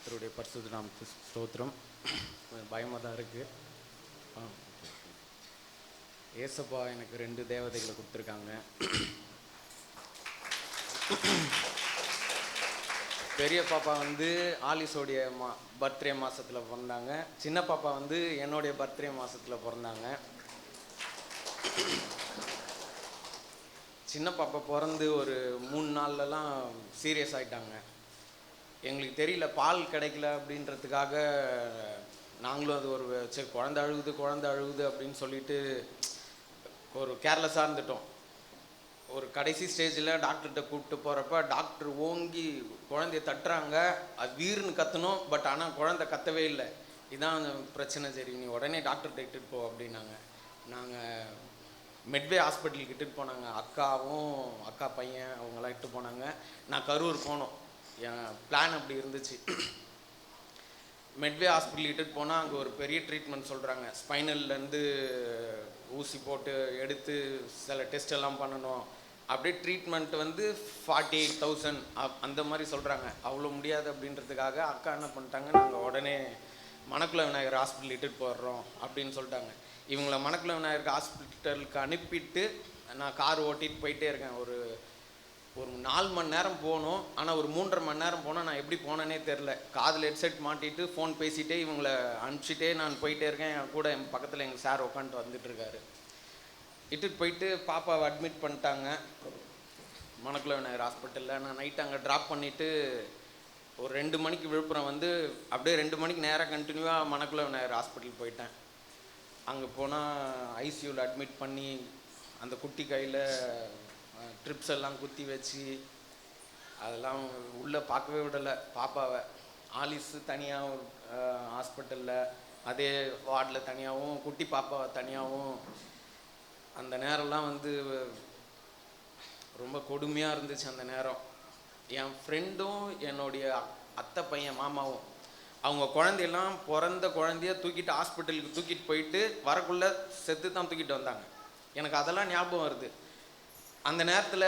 கர்த்தருடைய பரிசுத்த நாமத்துக்கு ஸ்தோத்திரம். பயமாக தான் இருக்குது. ஏசப்பா எனக்கு 2 தேவதைகளை கொடுத்துருக்காங்க. பெரிய பாப்பா வந்து ஆலிஸோடைய பர்த்டே மாதத்தில் பிறந்தாங்க. சின்ன பாப்பா வந்து என்னுடைய பர்த்டே மாதத்தில் பிறந்தாங்க. சின்ன பாப்பா பிறந்து ஒரு 3 நாள்லலாம் சீரியஸ் ஆகிட்டாங்க. எங்களுக்கு தெரியல, பால் கிடைக்கல அப்படின்றதுக்காக நாங்களும் அது ஒரு சரி குழந்தை அழுகுது அப்படின்னு சொல்லிட்டு ஒரு கேர்லெஸ்ஸாக இருந்துட்டோம். ஒரு கடைசி ஸ்டேஜில் டாக்டர்கிட்ட கூப்பிட்டு போகிறப்ப டாக்டர் ஓங்கி குழந்தைய தட்டுறாங்க. அது வீர்னு கத்தணும், பட் ஆனால் குழந்தை கத்தவே இல்லை. இதான் பிரச்சனை, சரி நீ உடனே டாக்டர்கிட்ட இட்டுட்டு போ அப்படின்னாங்க. நாங்கள் மெட்வே ஹாஸ்பிட்டலுக்கு இட்டுட்டு போனாங்க. அக்கா பையன் அவங்களாம் இட்டு போனாங்க. நான் கரூர் போனோம். என் பிளான் அப்படி இருந்துச்சு. மெட்வே ஹாஸ்பிட்டல் இட்டுட்டு போனால் அங்கே ஒரு பெரிய ட்ரீட்மெண்ட் சொல்கிறாங்க. ஸ்பைனல்லேருந்து ஊசி போட்டு எடுத்து சில டெஸ்ட் எல்லாம் பண்ணணும். அப்படியே ட்ரீட்மெண்ட் வந்து 48,000 அந்த மாதிரி சொல்கிறாங்க. அவ்வளோ முடியாது அப்படின்றதுக்காக அக்கா என்ன பண்ணிட்டாங்க, நாங்கள் உடனே மணக்குள விநாயகர் ஹாஸ்பிட்டல் இட்டுட்டு போடுறோம் அப்படின்னு சொல்லிட்டாங்க. இவங்களை மணக்குள விநாயகர் ஹாஸ்பிட்டலுக்கு அனுப்பிட்டு நான் கார் ஓட்டிகிட்டு போயிட்டே இருக்கேன். ஒரு 4 மணி நேரம் போகணும். ஆனால் ஒரு 3.5 மணி நேரம் போனால் நான் எப்படி போனேனே தெரில. காதில் ஹெட்செட் மாட்டிட்டு ஃபோன் பேசிகிட்டே இவங்களை அனுப்பிச்சிட்டே நான் போயிட்டே இருக்கேன். என் கூட என் பக்கத்தில் எங்கள் சார் உட்காந்துட்டு வந்துட்டுருக்காரு. இட்டுட்டு போயிட்டு பாப்பாவை அட்மிட் பண்ணிட்டாங்க மணக்குள விநாயகர் ஹாஸ்பிட்டலில். நான் நைட்டு அங்கே ட்ராப் பண்ணிவிட்டு ஒரு 2 மணிக்கு விழுப்புரம் வந்து அப்படியே 2 மணிக்கு நேராக கண்டினியூவாக மணக்குள விநாயகர் ஹாஸ்பிட்டல் போயிட்டேன். அங்கே போனால் ஐசியூவில் அட்மிட் பண்ணி அந்த குட்டி கையில் ட்ரிப்ஸ் எல்லாம் குத்தி வச்சு அதெல்லாம் உள்ளே பார்க்கவே விடலை பாப்பாவை. ஆலிஸு தனியாக ஹாஸ்பிட்டலில், அதே வார்டில் தனியாகவும், குட்டி பாப்பாவை தனியாகவும். அந்த நேரம்லாம் வந்து ரொம்ப கொடுமையாக இருந்துச்சு. அந்த நேரம் என் ஃப்ரெண்டும் என்னுடைய அத்தை பையன் மாமாவும் அவங்க குழந்தையெல்லாம் பிறந்த குழந்தைய தூக்கிட்டு ஹாஸ்பிட்டலுக்கு தூக்கிட்டு போயிட்டு வரக்குள்ளே செத்து தான் தூக்கிட்டு வந்தாங்க. எனக்கு அதெல்லாம் ஞாபகம் வருது. அந்த நேரத்தில்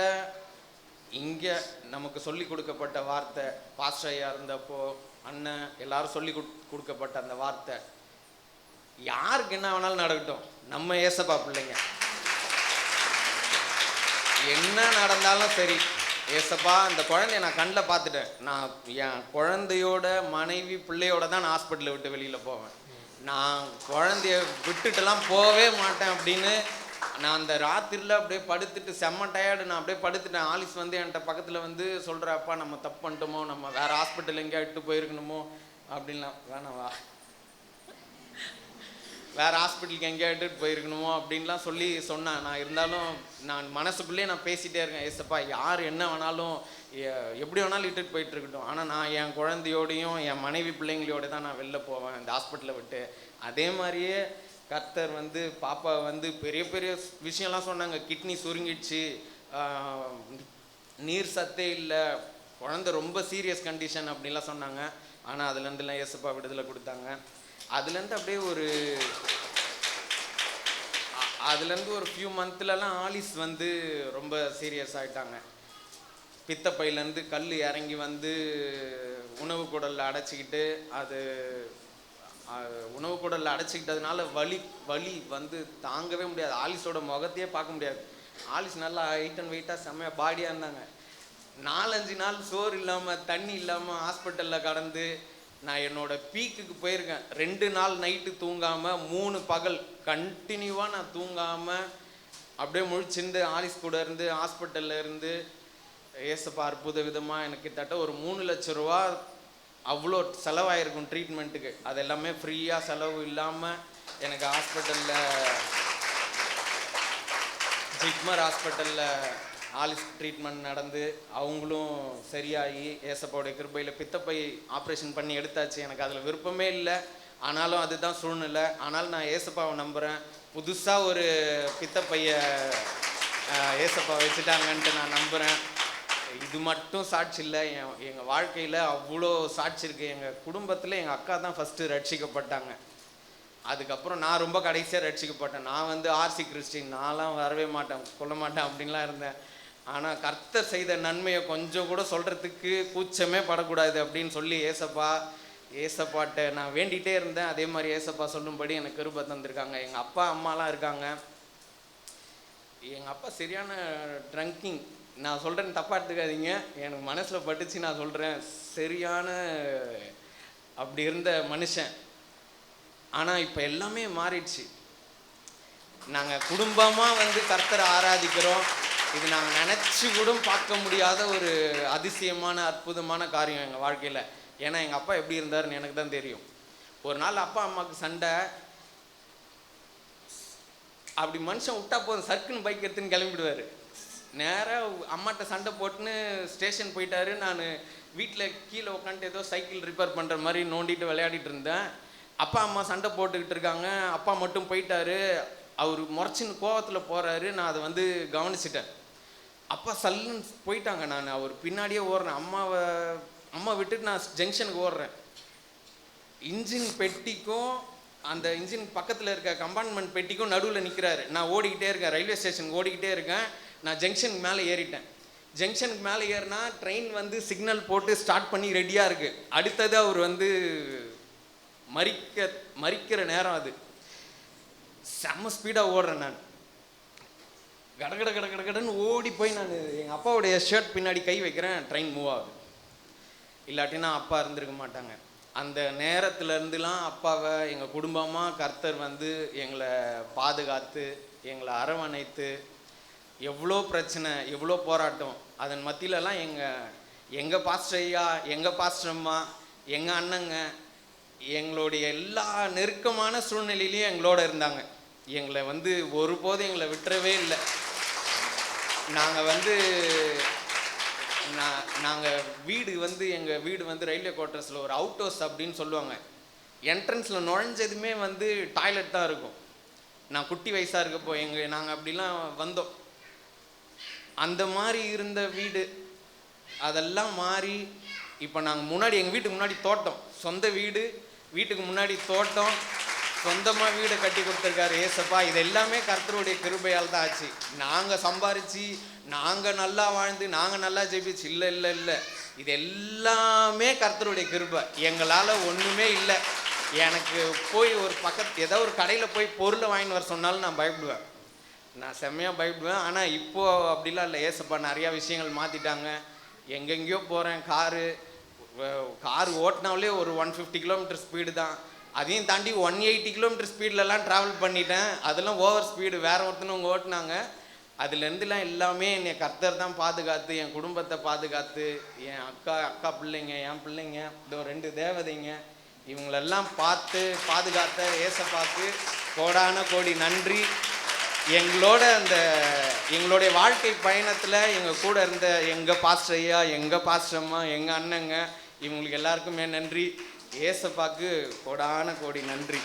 இங்கே நமக்கு சொல்லி கொடுக்கப்பட்ட வார்த்தை, பாஸ்டர் ஐயா இருந்தப்போ அண்ணன் எல்லாரும் சொல்லி கொடுக்கப்பட்ட அந்த வார்த்தை, யாருக்கு என்ன வேணாலும் நடக்கட்டும், நம்ம ஏசப்பா பிள்ளைங்க, என்ன நடந்தாலும் சரி, ஏசப்பா அந்த குழந்தைய நான் கண்ணில் பார்த்துட்டேன். நான் என் குழந்தையோட மனைவி பிள்ளையோட தான் நான் ஹாஸ்பிட்டலை விட்டு வெளியில் போவேன். நான் குழந்தைய விட்டுட்டுலாம் போகவே மாட்டேன் அப்படின்னு நான் அந்த ராத்திரியில் அப்படியே படுத்துட்டு செம்ம டயர்டு. நான் அப்படியே படுத்துட்டேன். ஆலிஸ் வந்து என்கிட்ட பக்கத்தில் வந்து சொல்கிற, அப்பா நம்ம தப்பு பண்ணிட்டோமோ, நம்ம வேறு ஹாஸ்பிட்டல் எங்கேயா இட்டு போயிருக்கணுமோ அப்படின்லாம், வேணாவா வேறு ஹாஸ்பிட்டலுக்கு எங்கேயா இட்டுட்டு போயிருக்கணுமோ அப்படின்லாம் சொல்லி சொன்னேன். நான் இருந்தாலும் நான் மனசுக்குள்ளேயே நான் பேசிகிட்டே இருக்கேன், ஏசப்பா யார் என்ன வேணாலும் எப்படி வேணாலும் இட்டுட்டு போயிட்டு இருக்கட்டும், ஆனால் நான் என் குழந்தையோடையும் என் மனைவி பிள்ளைங்களோட தான் நான் வெளில போவேன் இந்த ஹாஸ்பிட்டலை விட்டு. அதே மாதிரியே கர்த்தர் வந்து பாப்பா வந்து பெரிய பெரிய விஷயம்லாம் சொன்னாங்க. கிட்னி சுருங்கிடுச்சு, நீர் சத்தே இல்லை, குழந்தை ரொம்ப சீரியஸ் கண்டிஷன் அப்படின்லாம் சொன்னாங்க. ஆனால் அதுலேருந்துலாம் ஏசப்பா விடுதலை கொடுத்தாங்க. அதுலேருந்து அப்படியே அதுலேருந்து ஒரு ஃபியூ மந்த்லலாம் ஆலிஸ் வந்து ரொம்ப சீரியஸ் ஆகிட்டாங்க. பித்தப்பையிலேருந்து கல் இறங்கி வந்து உணவு குடலில் அடைச்சிக்கிட்டு, அது உணவு குடலில் அடைச்சிக்கிட்டதுனால வலி வந்து தாங்கவே முடியாது. ஆலிஸோட முகத்தையே பார்க்க முடியாது. ஆலிஸ் நல்லா ஹைட் அண்ட் வெயிட்டாக செம்மையாக பாடியாக இருந்தாங்க. 4-5 நாள் சோறு இல்லாமல் தண்ணி இல்லாமல் ஹாஸ்பிட்டலில் கடந்து நான் என்னோட பீக்குக்கு போயிருக்கேன். 2 நாள் நைட்டு தூங்காமல் 3 பகல் கண்டினியூவாக நான் தூங்காமல் அப்படியே முழிச்சிருந்து ஆலிஸ் கூட இருந்து ஹாஸ்பிட்டலில் இருந்து ஏசப்பா அற்புத விதமாக எனக்கு கிட்டத்தட்ட ஒரு 3 லட்சம் ரூபா அவ்வளோ செலவாயிருக்கும் ட்ரீட்மெண்ட்டுக்கு. அது எல்லாமே ஃப்ரீயாக செலவு இல்லாமல் எனக்கு ஹாஸ்பிட்டலில், ஜிப்மர் ஹாஸ்பிட்டலில் ஆலிஸ் ட்ரீட்மெண்ட் நடந்து அவங்களும் சரியாகி ஏசப்பாவுடைய கிருபையில் பித்தப்பை ஆப்ரேஷன் பண்ணி எடுத்தாச்சு. எனக்கு அதில் விருப்பமே இல்லை, ஆனாலும் அதுதான் சூழ்நிலை. ஆனாலும் நான் ஏசப்பாவை நம்புகிறேன். புதுசாக ஒரு பித்தப்பையை ஏசப்பா வச்சுட்டாங்கன்ட்டு நான் நம்புகிறேன். இது மட்டும் சாட்சி இல்லை, எங்கள் வாழ்க்கையில் அவ்வளோ சாட்சி இருக்குது. எங்கள் குடும்பத்தில் எங்கள் அக்கா தான் ஃபஸ்ட்டு ரட்சிக்கப்பட்டாங்க. அதுக்கப்புறம் நான் ரொம்ப கடைசியாக ரட்சிக்கப்பட்டேன். நான் வந்து ஆர்சி கிறிஸ்டின், நான்லாம் வரவே மாட்டேன், கொல்ல மாட்டேன் அப்படின்லாம் இருந்தேன். ஆனால் கர்த்தர் செய்த நன்மையை கொஞ்சம் கூட சொல்கிறதுக்கு கூச்சமே படக்கூடாது அப்படின்னு சொல்லி ஏசப்பா ஏசப்பாட்ட நான் வேண்டிகிட்டே இருந்தேன். அதே மாதிரி ஏசப்பா சொல்லும்படி எனக்கு கிருபை தந்திருக்காங்க. எங்கள் அப்பா அம்மாலாம் இருக்காங்க. எங்கள் அப்பா சரியான ட்ரங்கிங். நான் சொல்கிறேன்னு தப்பாக எடுத்துக்காதீங்க, எனக்கு மனசில் பட்டுச்சு நான் சொல்கிறேன். சரியான அப்படி இருந்த மனுஷன். ஆனால் இப்போ எல்லாமே மாறிடுச்சு. நாங்கள் குடும்பமாக வந்து கர்த்தரை ஆராதிக்கிறோம். இது நாங்கள் நினச்சி கூட பார்க்க முடியாத ஒரு அதிசயமான அற்புதமான காரியம் எங்கள் வாழ்க்கையில். ஏன்னா எங்கள் அப்பா எப்படி இருந்தாருன்னு எனக்கு தான் தெரியும். ஒரு நாள் அப்பா அம்மாவுக்கு சண்டை. அப்படி மனுஷன் விட்டா போதும், சர்க்குன்னு பைக் எடுத்துன்னு கிளம்பிடுவார். நேராக அம்மாட்ட சண்டை போட்டுன்னு ஸ்டேஷன் போயிட்டாரு. நான் வீட்டில் கீழே உட்காந்துட்டு ஏதோ சைக்கிள் ரிப்பேர் பண்ணுற மாதிரி நோண்டிட்டு விளையாடிட்டு இருந்தேன். அப்பா அம்மா சண்டை போட்டுக்கிட்டு இருக்காங்க. அப்பா மட்டும் போயிட்டாரு. அவர் முறைச்சின்னு கோவத்தில் போகிறாரு. நான் அதை வந்து கவனிச்சிட்டேன். அப்பா சல்லுன்னு போயிட்டாங்க. நான் அவர் பின்னாடியே ஓடுறேன். அம்மா விட்டுட்டு நான் ஜங்ஷனுக்கு ஓடுறேன். இன்ஜின் பெட்டிக்கும் அந்த இன்ஜின் பக்கத்தில் இருக்க கம்பார்ட்மெண்ட் பெட்டிக்கும் நடுவில் நிற்கிறாரு. நான் ஓடிக்கிட்டே இருக்கேன், ரயில்வே ஸ்டேஷனுக்கு ஓடிக்கிட்டே இருக்கேன். நான் ஜங்ஷனுக்கு மேலே ஏறிட்டேன். ஜங்ஷனுக்கு மேலே ஏறினா ட்ரெயின் வந்து சிக்னல் போட்டு ஸ்டார்ட் பண்ணி ரெடியாக இருக்குது. அடுத்தது அவர் வந்து மறிக்கிற நேரம். அது செம்ம ஸ்பீடாக ஓடுறேன். நான் கடன்னு ஓடி போய் நான் எங்கள் அப்பாவுடைய ஷர்ட் பின்னாடி கை வைக்கிறேன். ட்ரெயின் மூவ் ஆகுது. இல்லாட்டினா அப்பா இருந்திருக்க மாட்டாங்க. அந்த நேரத்துலேருந்துலாம் அப்பாவை எங்கள் குடும்பமாக கர்த்தர் வந்து எங்களை பாதுகாத்து எங்களை அரவணைத்து, எவ்வளோ பிரச்சனை எவ்வளோ போராட்டம் அதன் மத்தியிலலாம் எங்கள் பாஸ்டர் ஐயா, எங்கள் பாஸ்டர் அம்மா, எங்கள் அண்ணங்க எங்களுடைய எல்லா நெருக்கமான சூழ்நிலையிலையும் எங்களோட இருந்தாங்க. எங்களை வந்து ஒருபோதும் எங்களை விட்டுறவே இல்லை. நாங்கள் வீடு வந்து எங்கள் வீடு வந்து ரயில்வே குவார்ட்டர்ஸில் ஒரு அவுட் ஹவுஸ் அப்படின்னு சொல்லுவாங்க. என்ட்ரன்ஸில் நுழைஞ்சதுமே வந்து டாய்லெட் தான் இருக்கும். நான் குட்டி வயசாக இருக்கப்போ நாங்கள் அப்படிலாம் வந்தோம். அந்த மாதிரி இருந்த வீடு அதெல்லாம் மாறி இப்போ நாங்கள் முன்னாடி எங்கள் வீட்டுக்கு முன்னாடி தோட்டம், சொந்த வீடு, வீட்டுக்கு முன்னாடி தோட்டம், சொந்தமாக வீடை கட்டி கொடுத்துருக்காரு ஏசப்பா. இது எல்லாமே கர்த்தருடைய கிருபையால் தான் ஆச்சு. நாங்கள் சம்பாரித்து நாங்கள் நல்லா வாழ்ந்து நாங்கள் நல்லா ஜெபிச்சு இல்லை. இது எல்லாமே கர்த்தருடைய கிருபை. எங்களால் ஒன்றுமே இல்லை. எனக்கு போய் ஒரு ஏதோ ஒரு கடையில் போய் பொருளை வாங்கின்னு வர சொன்னாலும் நான் பயப்படுவேன். நான் செம்மையாக பயப்படுவேன். ஆனால் இப்போது அப்படிலாம் இல்லை. ஏசப்பா நிறையா விஷயங்கள் மாற்றிட்டாங்க. எங்கெங்கேயோ போகிறேன். காரு ஓட்டினாலே ஒரு 150 கிலோமீட்டர் ஸ்பீடு தான். அதையும் தாண்டி 180 கிலோமீட்டர் ஸ்பீட்லலாம் ட்ராவல் பண்ணிட்டேன். அதெல்லாம் ஓவர் ஸ்பீடு. வேறு ஒருத்தனவங்க ஓட்டினாங்க. அதுலேருந்துலாம் எல்லாமே என்னை கர்த்தர் தான் பாதுகாத்து, என் குடும்பத்தை பாதுகாத்து, என் அக்கா பிள்ளைங்க, என் பிள்ளைங்க, இதோ 2 தேவதைங்க, இவங்களெல்லாம் பாதுகாத்த ஏசப்பாக்கு கோடான கோடி நன்றி. எங்களுடைய வாழ்க்கை பயணத்தில் எங்கள் கூட இருந்த எங்கள் பாஸ்டர் ஐயா, எங்கள் பாஸ்டர் அம்மா, எங்கள் அண்ணங்க, இவங்களுக்கு எல்லாருக்குமே நன்றி. ஏசப்பாக்கு கோடான கோடி நன்றி.